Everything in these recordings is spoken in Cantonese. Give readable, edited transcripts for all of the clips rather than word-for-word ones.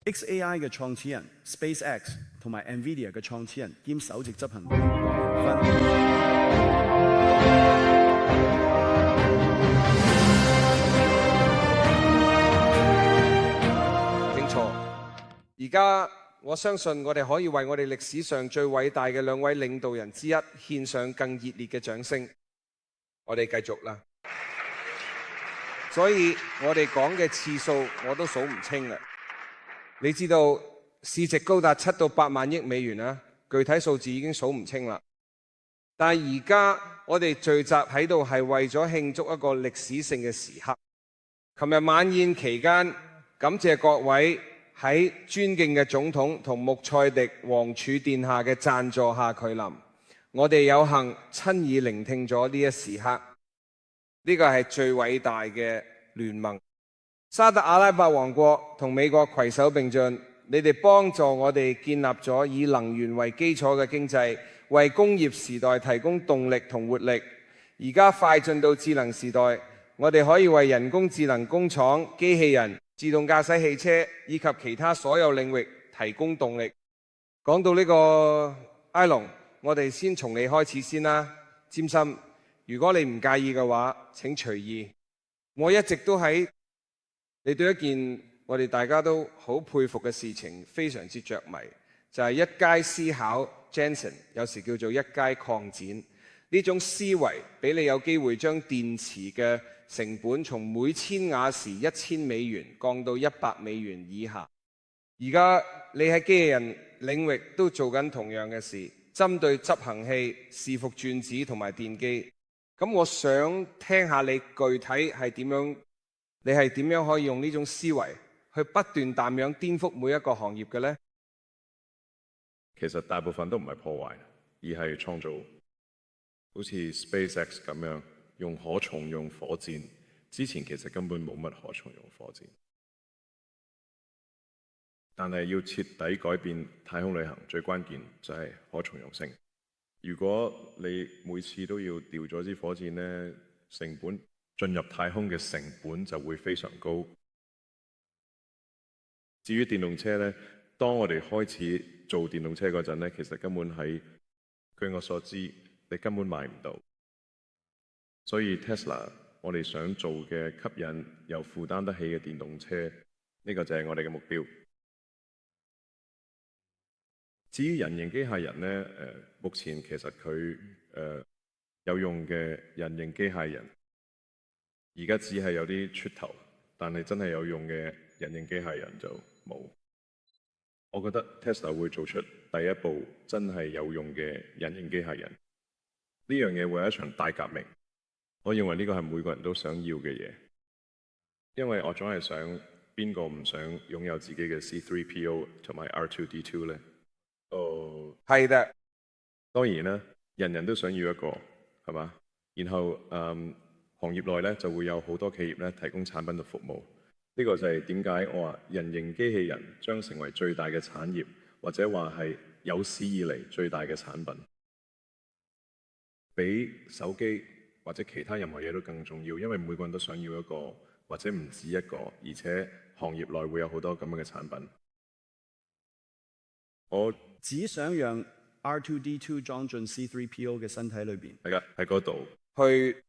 XAI 嘅創始人 SpaceX 同埋 NVIDIA 嘅創始人兼首席執行官黃仁勳。而家我相信我哋可以為我哋歷史上最偉大嘅兩位領導人之一獻上更熱烈嘅掌聲。我哋繼續啦。所以我哋講嘅次數我都數唔清啦。你知道市值高達7到8萬億美元啦，具體數字已經數唔清啦。但係而家我哋聚集喺度係為咗慶祝一個歷史性嘅時刻。琴日晚宴期間，感謝各位喺尊敬嘅總統同穆塞迪王儲殿下嘅贊助下蒞臨，我哋有幸親耳聆聽咗呢一時刻。呢個係最偉大嘅聯盟。沙特阿拉伯王國同美國攜手並進，你哋幫助我哋建立咗以能源為基礎嘅經濟，為工業時代提供動力同活力。而家快進到智能時代，我哋可以為人工智能工廠、機器人、自動駕駛汽車以及其他所有領域提供動力。講到呢個埃隆，我哋先從你開始先啦。詹森，如果你唔介意嘅話，請隨意。我一直都喺你對一件我哋大家都好佩服嘅事情非常之着迷，就係一階思考 Jensen， 有時叫做一階擴展。呢種思維俾你有機會將電池嘅成本從每千瓦時1000美元降到100美元以下。而家你喺機器人領域都做緊同樣嘅事，針對執行器、伺服轉子同埋電機。咁我想聽下你具體係點樣，你係點樣可以用呢種思維去不斷咁樣顛覆每一個行業嘅呢？其實大部分都唔係破壞，而係創造。好似 SpaceX 咁樣用可重用火箭，之前其實根本冇乜可重用火箭。但係要徹底改變太空旅行，最關鍵就係可重用性。如果你每次都要掉咗支火箭呢，成本進入太空嘅成本就會非常高。至於電動車呢，當我哋開始做電動車嗰陣呢，其實根本係據我所知，你根本買唔到。所以 Tesla 我哋想做嘅吸引又負擔得起嘅電動車，呢個就係我哋嘅目標。至於人形機械人呢，目前其實佢有用嘅人形機械人，而家只係有啲出頭，但係真係有用嘅人形機械人就冇。我覺得 Tesla 會做出第一部真係有用嘅人形機械人，呢樣嘢會係一場大革命。我認為呢個係每個人都想要嘅嘢，因為我總係想邊個唔想擁有自己嘅 C3PO 同埋 R2D2 呢？哦，係的，當然啦，人人都想要一個，係嘛？然後行業內咧就會有好多企業咧提供產品同服務。呢個就係點解我話人形機器人將成為最大嘅產業，或者話係有史以嚟最大嘅產品，比手機或者其他任何嘢都更重要。因為每個人都想要一個，或者唔止一個，而且行業內會有好多咁樣嘅產品。我只想讓 R2D2 裝進 C3PO 嘅身體裏邊。係噶，喺嗰度去。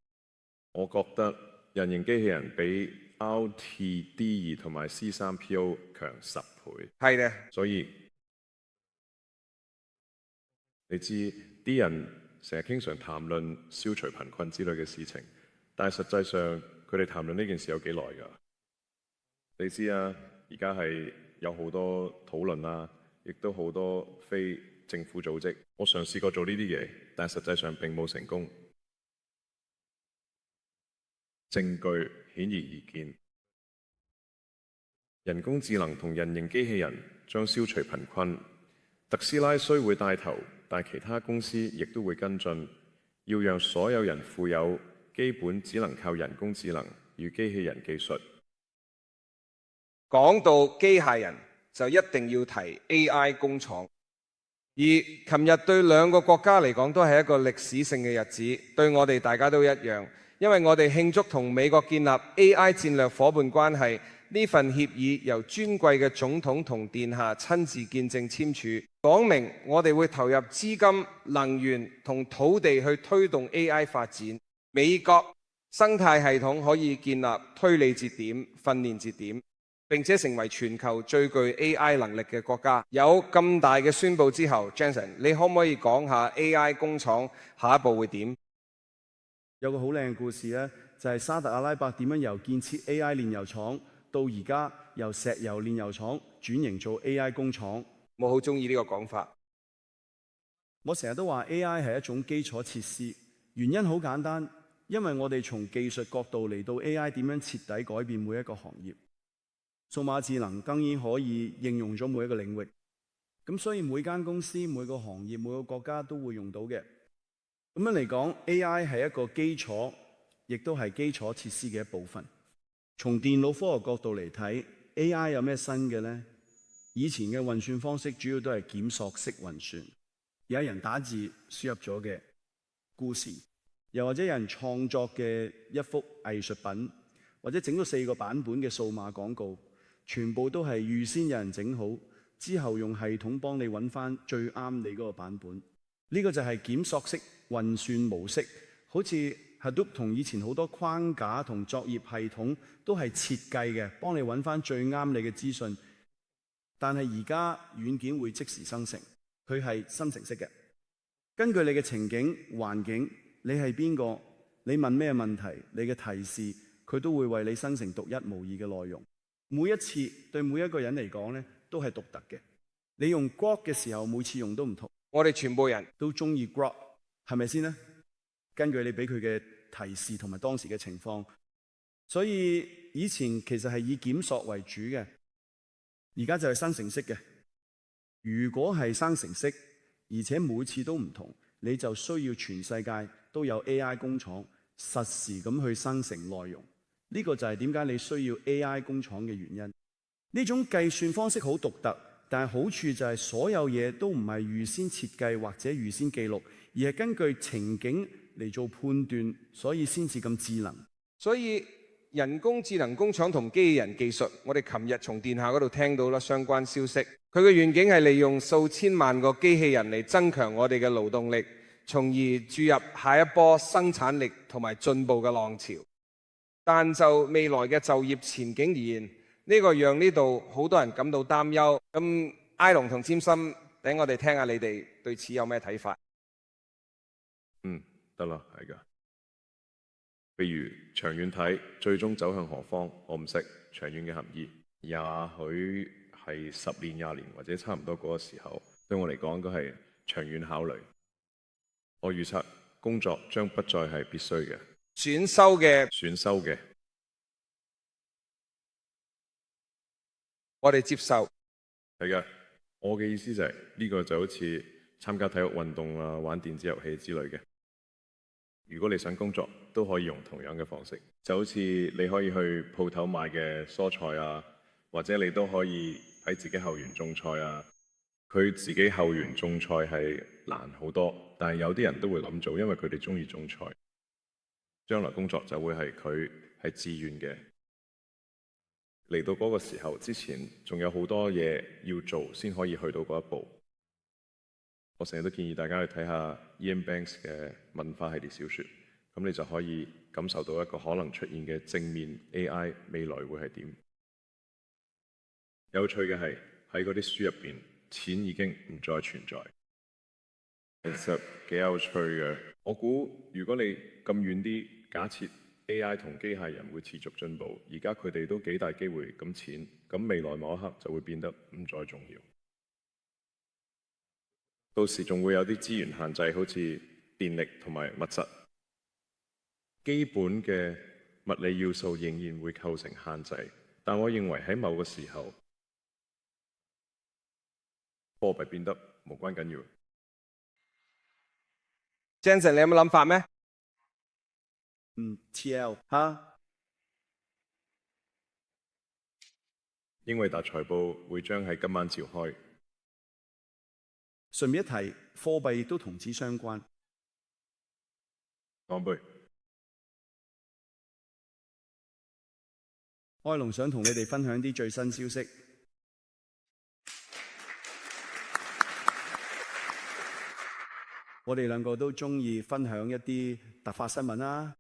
我覺得人形機器人比 RTD2 同埋 C3PO 強10倍。係嘅，所以你知啲人成日經常談論消除貧困之類嘅事情，但係實際上佢哋談論呢件事有幾耐㗎？你知啊，而家係有好多討論啦。亦都好多非政府組織，我嘗試過做呢啲嘢，但係實際上並冇成功。證據顯而易見，人工智能同人形機器人將消除貧困。特斯拉雖會帶頭，但其他公司亦都會跟進，要讓所有人富有基本只能靠人工智能與機器人技術。講到機械人，就一定要提 AI 工廠，而琴日對兩個國家嚟講都係一個歷史性嘅日子，對我哋大家都一樣，因為我哋慶祝同美國建立 AI 戰略夥伴關係，呢份協議由尊貴嘅總統同殿下親自見證簽署，講明我哋會投入資金、能源同土地去推動 AI 發展。美國生態系統可以建立推理節點、訓練節點，並且成為全球最具 AI 能力嘅國家。有咁大嘅宣佈之後 ，Jensen， 你可唔可以講下 AI 工廠下一步會點？有個好靚嘅故事咧，就係沙特阿拉伯點樣由建設 AI 煉油廠到而家由石油煉油廠轉型做 AI 工廠。我好中意呢個講法。我成日都話 AI 係一種基礎設施，原因好簡單，因為我哋從技術角度嚟到 AI 點樣徹底改變每一個行業。數碼智能當然可以應用咗每一個領域，咁所以每間公司、每個行業、每個國家都會用到嘅。咁樣嚟講 ，AI 係一個基礎，亦都係基礎設施嘅一部分。從電腦科學角度嚟睇 ，AI 有咩新嘅呢？以前嘅運算方式主要都係檢索式運算，有人打字輸入咗嘅故事，又或者有人創作嘅一幅藝術品，或者整咗4個版本嘅數碼廣告。全部都係預先有人整好，之後用系統幫你揾翻最啱你嗰個版本。呢個就係檢索式運算模式，好似 Hadoop 同以前好多框架同作業系統都係設計嘅，幫你揾翻最啱你嘅資訊。但係而家軟件會即時生成，佢係生成式嘅。根據你嘅情景環境，你係邊個，你問咩問題，你嘅提示佢都會為你生成獨一無二嘅內容。每一次對每一個人嚟講咧，都係獨特嘅。你用 Grok 嘅時候，每次用都唔同。我哋全部人都中意 Grok， 係咪先呢？根據你俾佢嘅提示同埋當時嘅情況，所以以前其實係以檢索為主嘅，而家就係生成式嘅。如果係生成式，而且每次都唔同，你就需要全世界都有 AI 工廠實時咁去生成內容。呢個就係點解你需要 AI 工廠嘅原因。呢種計算方式好獨特，但係好處就係所有嘢都唔係預先設計或者預先記錄，而係根據情景嚟做判斷，所以先至咁智能。所以人工智能工廠同機器人技術，我哋琴日從殿下嗰度聽到啦相關消息。佢嘅願景係利用數千萬個機器人嚟增強我哋嘅勞動力，從而注入下一波生產力同埋進步嘅浪潮。但就未來嘅就業前景而言，呢個讓呢度好多人感到擔憂。咁埃隆同詹森，等我哋聽下你哋對此有咩睇法？得啦，係㗎。譬如長遠睇，最終走向何方，我唔識長遠嘅含義。也許係10年、20年或者差唔多嗰個時候，對我嚟講應該係長遠考慮。我預測工作將不再係必須嘅。選修嘅，我哋接受。係嘅，我嘅意思就係呢個就好似參加體育運動啊、玩電子遊戲之類嘅。如果你想工作，都可以用同樣嘅方式，就好似你可以去鋪頭買嘅蔬菜啊，或者你都可以喺自己後園種菜啊。佢自己後園種菜係難好多，但係有啲人都會咁做，因為佢哋中意種菜。將來工作就會係佢係自願嘅。嚟到嗰個時候之前，仲有好多嘢要做先可以去到嗰一步。我成日都建議大家去睇下 Ian Banks 嘅文化系列小說，咁你就可以感受到一個可能出現嘅正面 AI 未來會係點。有趣嘅係喺嗰啲書入邊，錢已經唔再存在。其實幾有趣嘅。我估如果你咁遠啲，假設 AI 同機械人會持續進步，而家佢哋都幾大機會咁淺，咁未來某一刻就會變得唔再重要。到時仲會有啲資源限制，好似電力同埋物質，基本嘅物理要素仍然會構成限制。但我認為喺某個時候，貨幣變得無關緊要。Jensen， 你有冇諗法咩？TL 嚇，英偉達財報會將喺今晚召開。順便一提，貨幣亦都同此相關。乾杯。愛龍想同你哋分享啲最新消息。我哋兩個都鍾意分享一啲突發新聞啦。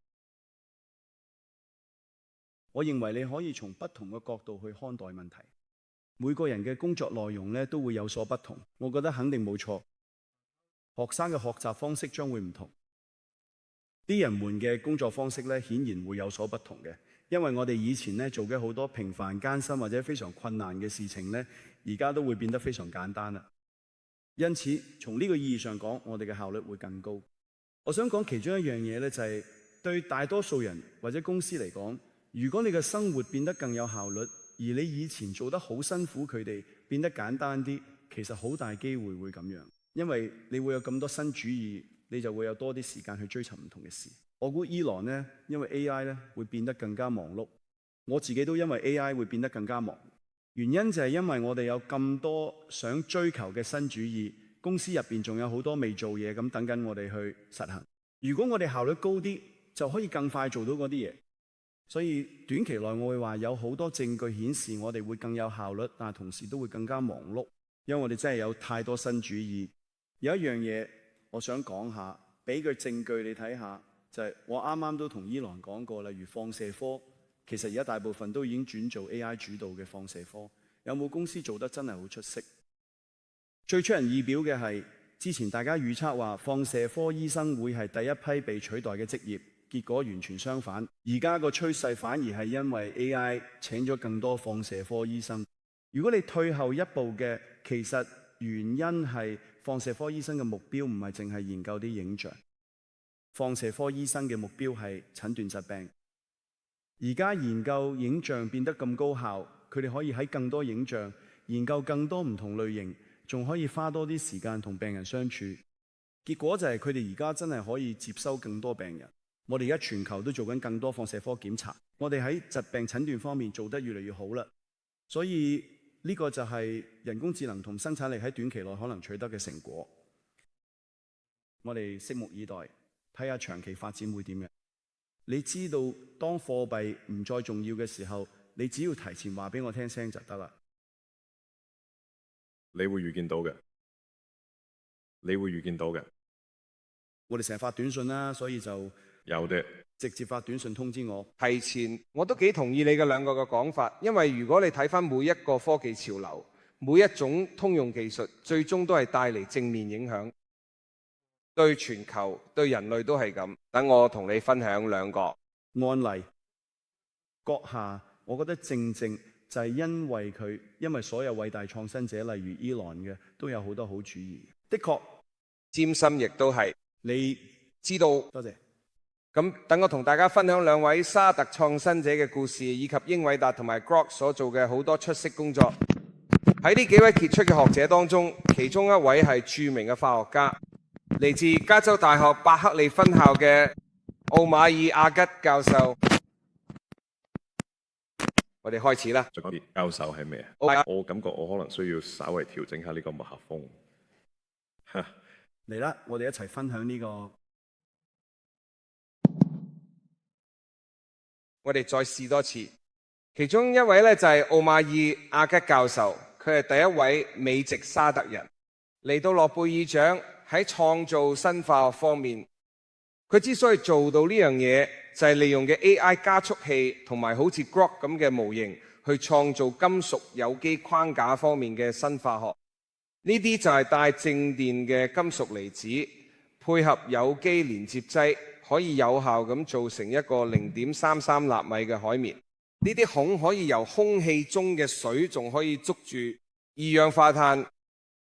我認為你可以從不同嘅角度去看待問題。每個人嘅工作內容咧都會有所不同，我覺得肯定冇錯。學生嘅學習方式將會唔同，啲人們嘅工作方式咧顯然會有所不同嘅。因為我哋以前咧做嘅好多平凡艱辛或者非常困難嘅事情咧，而家都會變得非常簡單啦。因此，從呢個意義上講，我哋嘅效率會更高。我想講其中一樣嘢咧，就係對大多數人或者公司嚟講，如果你嘅生活變得更有效率，而你以前做得好辛苦，佢哋變得簡單啲，其實好大機會會咁樣，因為你會有咁多新主意，你就會有多啲時間去追尋唔同嘅事。我估Elon呢，因為 AI 咧會變得更加忙碌，我自己都因為 AI 會變得更加忙。原因就係因為我哋有咁多想追求嘅新主意，公司入邊仲有好多未做嘢咁等緊我哋去實行。如果我哋效率高啲，就可以更快做到嗰啲嘢。所以短期內我會話有好多證據顯示我哋會更有效率，但係同時都會更加忙碌，因為我哋真係有太多新主意。有一樣嘢我想講下，俾個證據你睇下。就係我啱啱都同Elon講過，例如放射科，其實而家大部分都已經轉做 AI 主導嘅放射科。有冇公司做得真係好出色？最出人意表嘅係，之前大家預測話放射科醫生會係第一批被取代嘅職業，結果完全相反。而家個趨勢反而係因為 AI 請咗更多放射科醫生。如果你退後一步嘅，其實原因係放射科醫生嘅目標唔係淨係研究啲影像。放射科醫生嘅目標係診斷疾病。而家研究影像變得咁高效，佢哋可以喺更多影像研究更多唔同類型，仲可以花多啲時間同病人相處。結果就係佢哋而家真係可以接收更多病人。我哋而家全球都做緊更多放射科檢查，我哋喺疾病診斷方面做得越嚟越好啦。所以呢個就係人工智能同生產力喺短期內可能取得嘅成果。我哋拭目以待。睇下長期發展會點樣？你知道當貨幣唔再重要嘅時候，你只要提前話俾我聽聲就得啦。你會預見到嘅，你會預見到嘅。我哋成日發短信啦，所以就有嘅，直接發短信通知我。提前我都幾同意你嘅兩個嘅講法，因為如果你睇返每一個科技潮流，每一種通用技術，最終都係帶嚟正面影響。對全球、對人類都係咁。等我同你分享兩個案例。閣下，我覺得正正就係因為所有偉大創新者，例如 Elon 嘅，都有好多好主意。的確，占心亦都係。你知道？多謝。咁等我同大家分享兩位沙特創新者嘅故事，以及英偉達同埋 Grok 所做嘅好多出色工作。喺呢幾位傑出嘅學者當中，其中一位係著名嘅化學家。嚟自加州大學伯克利分校嘅奧馬爾阿吉教授，我哋開始啦。再講啲教授係咩啊？我感覺我可能需要稍微調整下呢個麥克風。嚟啦，我哋一齊分享呢個。我哋再試多次。其中一位咧就係奧馬爾阿吉教授，佢係第一位美籍沙特人，嚟到諾貝爾獎。喺創造新化學方面，佢之所以做到呢樣嘢，就係利用嘅 AI 加速器同埋好似 Grok 咁嘅模型，去創造金屬有機框架方面嘅新化學。呢啲就係帶正電嘅金屬離子，配合有機連接劑，可以有效咁做成一個0.33納米嘅海綿。呢啲孔可以由空氣中嘅水仲可以捉住二氧化碳。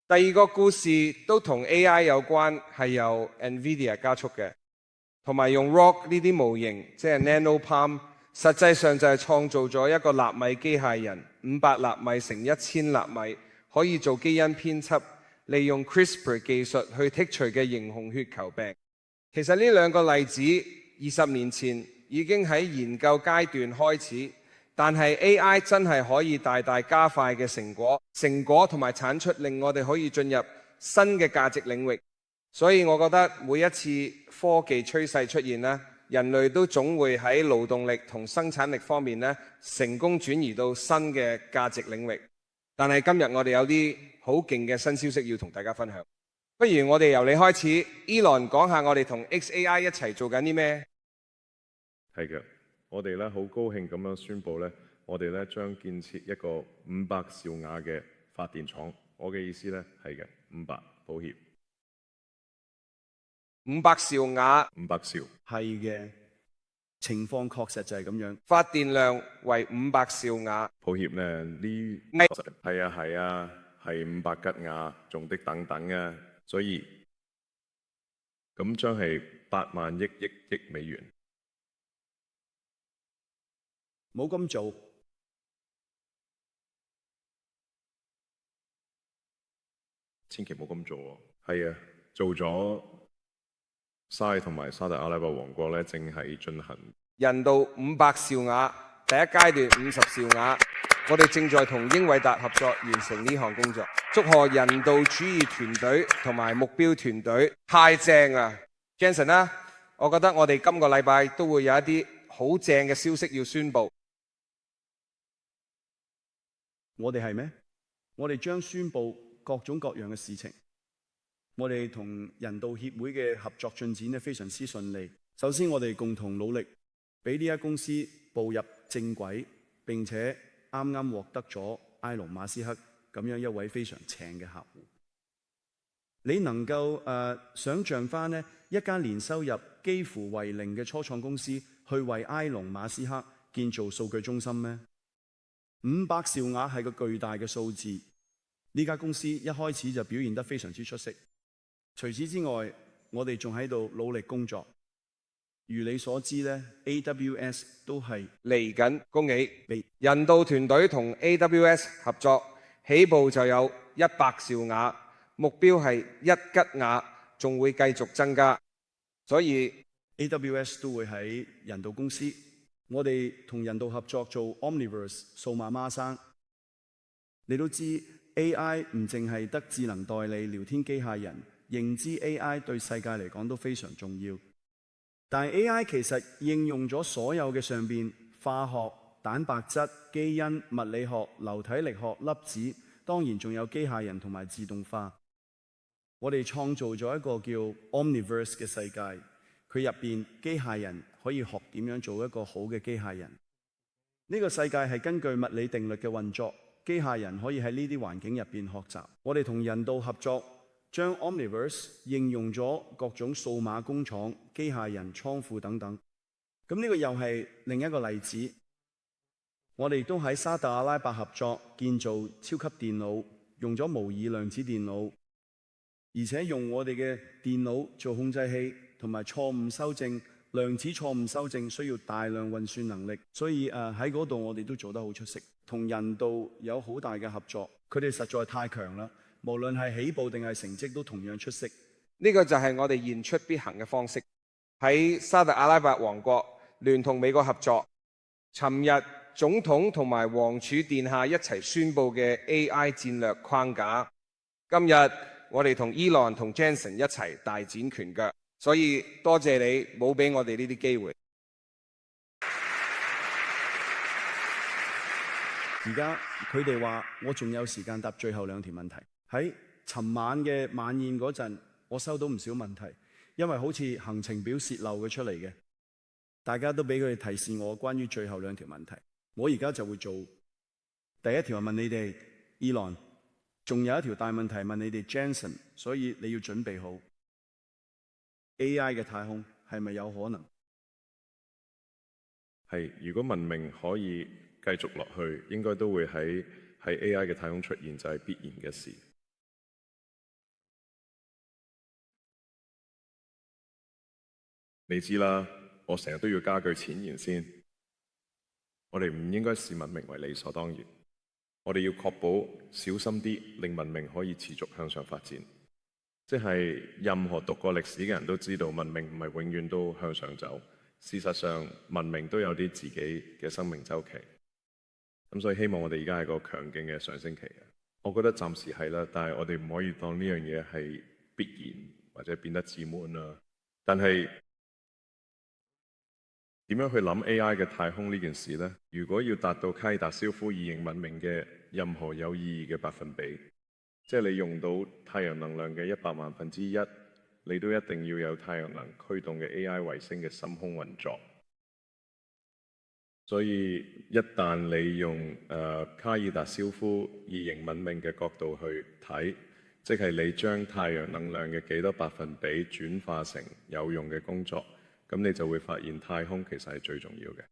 第二個故事都同 AI 有關，係由 NVIDIA 加速嘅，同埋用 Rock 呢啲模型，即係 NanoPalm，實際上就係創造咗一個納米機械人，500納米乘1000納米，可以做基因編輯，利用 CRISPR 技術去剔除嘅型紅血球病。其實呢兩個例子20年前已經喺研究階段開始。但係 AI 真係可以大大加快嘅成果同埋產出，令我哋可以進入新嘅價值領域。所以我覺得每一次科技趨勢出現呢，人類都總會喺勞動力同生產力方面呢成功轉移到新嘅價值領域。但係今日我哋有啲好勁嘅新消息要同大家分享。不如我哋由你開始 ，Elon 講下我哋同 XAI 一齊做緊啲咩？係嘅，我哋咧好高興咁樣宣布咧，我哋咧將建設一個500兆瓦嘅發電廠。我嘅意思咧係嘅，500，抱歉，500兆瓦，500兆，係嘅，情況確實就係咁樣。發電量為500兆瓦。抱歉咧，呢係啊，係500吉瓦，仲的等等啊，所以咁將係8萬億美元。冇咁做，千祈唔好咁做喎。係啊，做咗沙同埋沙特阿拉伯王國咧，正係進行人道500兆瓦，第一階段50兆瓦，我哋正在同英偉達合作完成呢項工作。祝賀人道主義團隊同埋目標團隊，太正啦 ！Jensen 啦，我覺得我哋今個禮拜都會有一啲好正嘅消息要宣佈。我哋係咩？我哋將宣佈各種各樣嘅事情。我哋同人道協會嘅合作進展咧非常之順利。首先，我哋共同努力，俾呢間公司步入正軌，並且啱啱獲得咗埃隆馬斯克咁樣一位非常請嘅客戶。你能夠想像翻呢一間年收入幾乎為零嘅初創公司，去為埃隆馬斯克建造數據中心咩？500兆瓦係個巨大嘅數字。呢家公司一開始就表現得非常之出色。除此之外，我哋仲喺度努力工作。如你所知呢 AWS 都係嚟緊，恭喜人道團隊同 AWS 合作，起步就有100兆瓦，目標係1吉瓦，仲會繼續增加。所以 AWS 都會喺人道公司。我哋同人道合作做 Omniverse 數碼孖生。你都知 AI 唔淨係得智能代理、聊天機械人，認知 AI 對世界嚟講都非常重要。但係 AI 其實應用咗所有嘅上邊化學、蛋白質、基因、物理學、流體力學、粒子，當然仲有機械人同埋自動化。我哋創造咗一個叫 Omniverse 嘅世界，佢入邊機械人可以學點樣做一個好嘅機械人。呢個世界係根據物理定律嘅運作，機械人可以喺呢啲環境入邊學習。我哋同人道合作，將 Omniverse 應用咗各種數碼工廠、機械人、倉庫等等。咁呢個又係另一個例子。我哋都喺沙特阿拉伯合作建造超級電腦，用咗模擬量子電腦，而且用我哋嘅電腦做控制器，同埋錯誤修正、量子錯誤修正需要大量運算能力，所以喺嗰度我哋都做得好出色。同人道有好大嘅合作，佢哋實在太強啦。無論係起步定係成績都同樣出色。呢個就係我哋言出必行嘅方式。喺沙特阿拉伯王國聯同美國合作，尋日總統同埋王儲殿下一齊宣布嘅 AI 戰略框架。今日我哋同 Elon 同 Jensen 一齊大展拳腳，所以多謝你冇俾我哋呢啲機會。而家佢哋話我仲有時間答最後2條問題。喺尋晚嘅晚宴嗰陣，我收到唔少問題，因為好似行程表泄漏嘅出嚟嘅，大家都俾佢哋提示我關於最後2條問題。我而家就會做。第一條係問你哋 Elon， 仲有一條大問題問你哋 Jensen， 所以你要準備好 AI 嘅太空係咪有可能？係，如果文明可以繼續落去，應該都會喺 AI 嘅太空出現，就係必然嘅事。你知啦，我成日都要加句前言先。我哋唔應該視文明為理所當然，我哋要確保小心啲，令文明可以持續向上發展。即係任何讀過歷史嘅人都知道，文明唔係永遠都向上走。事實上，文明都有啲自己嘅生命週期。咁所以希望我哋而家係個強勁嘅上升期。我覺得暫時係啦，但係我哋唔可以當呢樣嘢係必然或者變得自滿啦。但係點樣去諗 AI 嘅太空呢件事呢？如果要達到卡爾達肖夫異形文明嘅任何有意義嘅百分比，即係你用到太陽能量嘅100萬分之一，你都一定要有太陽能驅動嘅 AI 衛星嘅深空運作。所以一旦你用卡爾達肖夫異形文明嘅角度去睇，即係你將太陽能量嘅幾多百分比轉化成有用嘅工作，咁你就會發現太空其實係最重要嘅，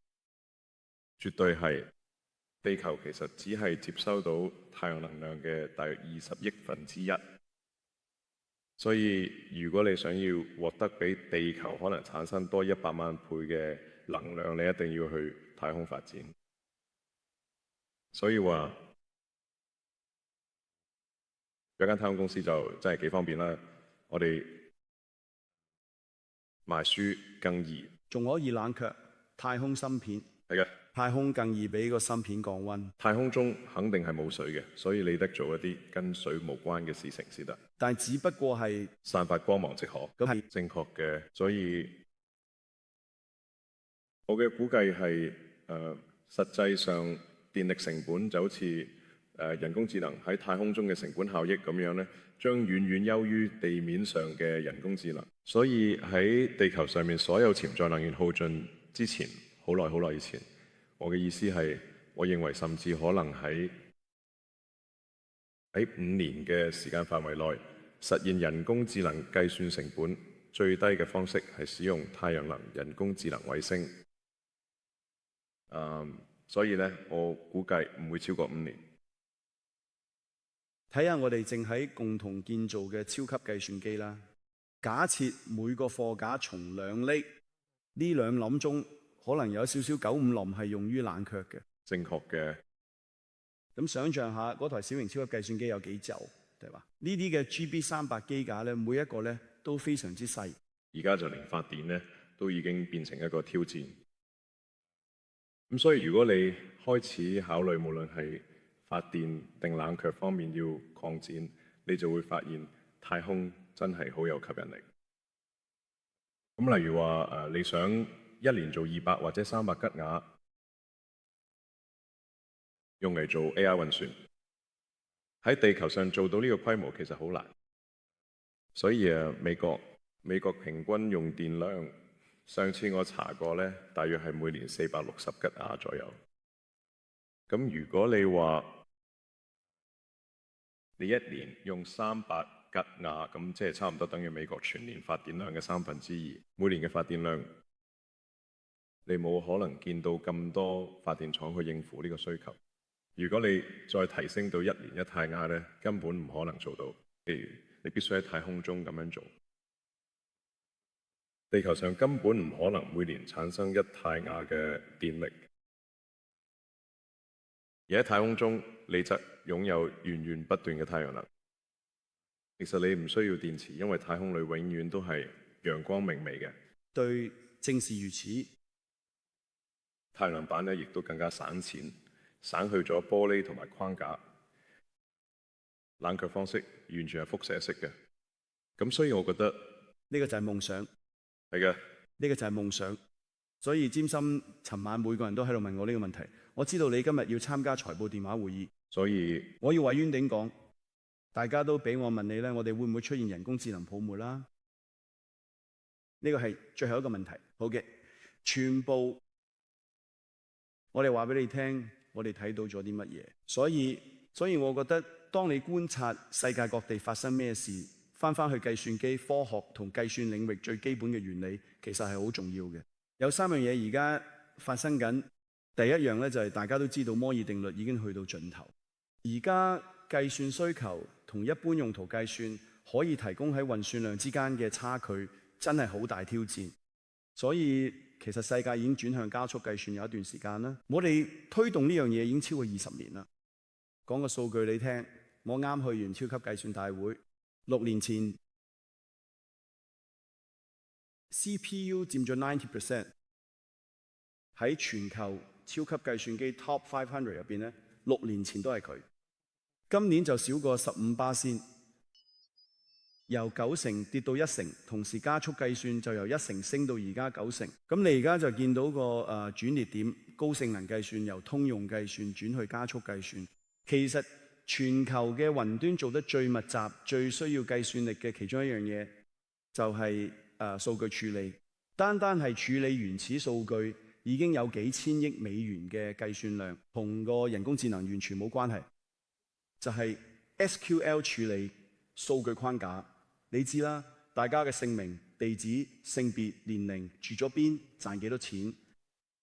絕對係。地球其實只係接收到太陽能量嘅大約20億分之一，所以如果你想要獲得比地球可能產生多100萬倍嘅能量，你一定要去太空發展。所以話有間太空公司就真係幾方便啦，我哋賣書更易，仲可以冷卻太空芯片。係嘅。太空更易俾個芯片降溫。太空中肯定係冇水嘅，所以你得做一啲跟水無關嘅事情先得。但只不過係散發光芒即可，咁係正確嘅。所以我嘅估計係實際上電力成本就好似人工智能喺太空中嘅成本效益咁樣呢，將遠遠優於地面上嘅人工智能。所以喺地球上面所有潛在能源耗盡之前，好耐好耐以前。我嘅意思係，我認為甚至可能喺5年嘅時間範圍內，實現人工智能計算成本最低嘅方式係使用太陽能人工智能衛星。所以呢，我估計唔會超過5年。睇下我哋正喺共同建造嘅超級計算機啦。假設每個貨架從2厘，呢2粒鐘。可能有少少956冧係用於冷卻嘅，正確嘅。咁想像下嗰台小型超級計算機有幾就，對吧？呢啲嘅 GB300機架咧，每一個咧都非常之細。而家就連發電咧都已經變成一個挑戰。咁所以如果你開始考慮無論係發電定冷卻方面要擴展，你就會發現太空真係好有吸引力。咁例如話你想1年做200或者300吉瓦，用嚟做 AI 運算，喺地球上做到呢個規模其實好難。所以美國平均用電量，上次我查過呢，大約係每年460吉瓦左右。咁如果你話你1年用300吉瓦，咁即係差唔多等於美國全年發電量嘅2/3，每年嘅發電量。你冇可能見到咁多發電廠去應付呢個需求。如果你再提升到1年1太瓦呢，根本唔可能做到。譬如你必須喺太空中咁樣做，地球上根本唔可能每年產生1太瓦嘅電力。而喺太空中，你則擁有源源不斷嘅太陽能。其實你唔需要電池，因為太空裏永遠都係陽光明媚嘅。對，正是如此。太陽能板咧，亦都更加省錢，省去咗玻璃同埋框架。冷卻方式完全係輻射式嘅，咁所以我覺得呢個就係夢想。係嘅，呢個就係夢想。所以占心，尋晚每個人都喺度問我呢個問題。我知道你今日要參加財報電話會議，所以我要委婉地講，大家都俾我問你咧，我哋會唔會出現人工智能泡沫啦？呢個係最後一個問題。好嘅，全部。我哋話俾你聽，我哋睇到咗啲乜嘢？所以我覺得，當你觀察世界各地發生咩事，翻去計算機科學同計算領域最基本嘅原理，其實係好重要嘅。有3樣嘢而家發生緊。第一樣咧就係大家都知道摩爾定律已經去到盡頭。而家計算需求同一般用途計算可以提供喺運算量之間嘅差距，真係好大挑戰。所以其實世界已經轉向加速計算有一段時間啦。我哋推動呢樣嘢已經超過20年啦。講個數據你聽，我啱去完超級計算大會，6年前 CPU 佔咗 90%， 喺全球超級計算機 Top 500入邊咧，6年前都係佢。今年就少過15%。由90%跌到1成，同時加速計算就由1成升到而家9成。咁你而家就見到個轉捩點，高性能計算由通用計算轉去加速計算。其實全球嘅雲端做得最密集、最需要計算力嘅其中一樣嘢，就係數據處理。單係處理原始數據已經有幾千億美元嘅計算量，同個人工智能完全冇關係。就係 SQL 處理數據框架，你知啦，大家嘅姓名、地址、性別、年齡、住咗邊、賺幾多錢，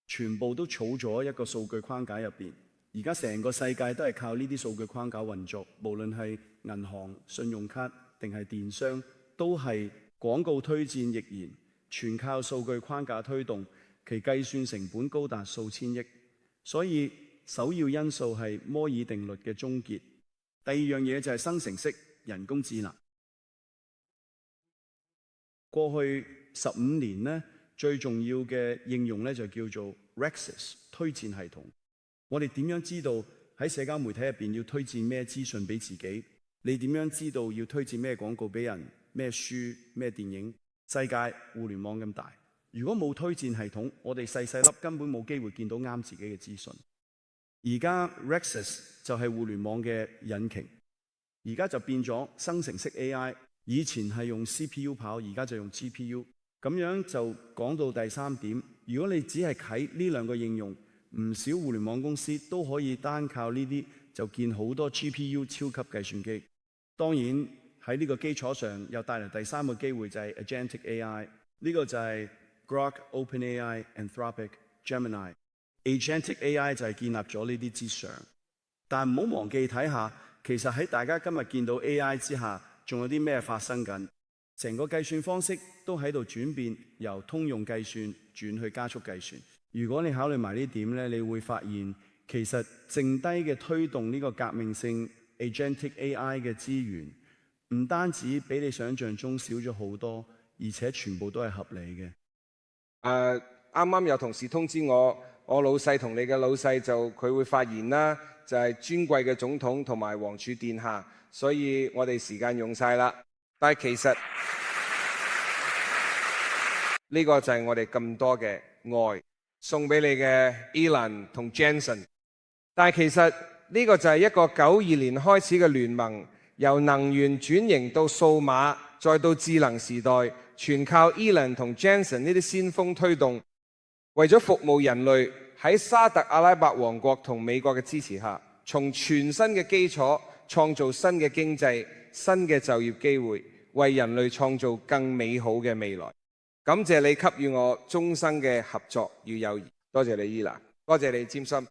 全部都儲咗一個數據框架入邊。而家成個世界都係靠呢啲數據框架運作，無論係銀行、信用卡定係電商，都係廣告推薦亦然，全靠數據框架推動，其計算成本高達數千億。所以首要因素係摩爾定律嘅終結。第二樣嘢就係生成式人工智能。過去15年呢，最重要嘅應用呢，就叫做 Rexis 推薦系統。我哋點樣知道喺社交媒體入邊要推薦咩資訊俾自己？你點樣知道要推薦咩廣告俾人？咩書、咩電影？世界互聯網咁大，如果冇推薦系統，我哋細粒根本冇機會見到啱自己嘅資訊。而家 Rexis 就係互聯網嘅引擎，而家就變咗生成式 AI。以前係用 CPU 跑，而家就用 GPU。咁樣就講到第三點，如果你只係睇呢兩個應用，唔少互聯網公司都可以單靠呢啲就建好多 GPU 超級計算機。當然喺呢個基礎上又帶嚟第三個機會，就係 Agentic AI。呢個就係 Grok、OpenAI、Anthropic、Gemini。Agentic AI 就係建立咗呢啲之上。但唔好忘記睇下，其實喺大家今日見到 AI 之下，仲有啲咩發生緊？成個計算方式都喺度轉變，由通用計算轉去加速計算。如果你考慮埋呢點咧，你會發現其實剩低嘅推動呢個革命性 Agentic AI 嘅資源，唔單止比你想象中少咗好多，而且全部都係合理嘅。啱啱有同事通知我老細同你嘅老細佢會發言啦，就係尊貴嘅總統同埋王儲殿下，所以我哋時間用晒啦。但係其實呢個就係我哋咁多嘅愛送俾你嘅 Elon 同 Jensen。但係其實呢個就係一個92年開始嘅聯盟，由能源轉型到數碼，再到智能時代，全靠 Elon 同 Jensen 呢啲先鋒推動，為咗服務人類，喺沙特阿拉伯王國同美國嘅支持下，從全新嘅基礎創造新嘅經濟、新嘅就業機會，為人類創造更美好嘅未來。感謝你給予我終生嘅合作與友誼，多謝你 Elon，多謝你占心。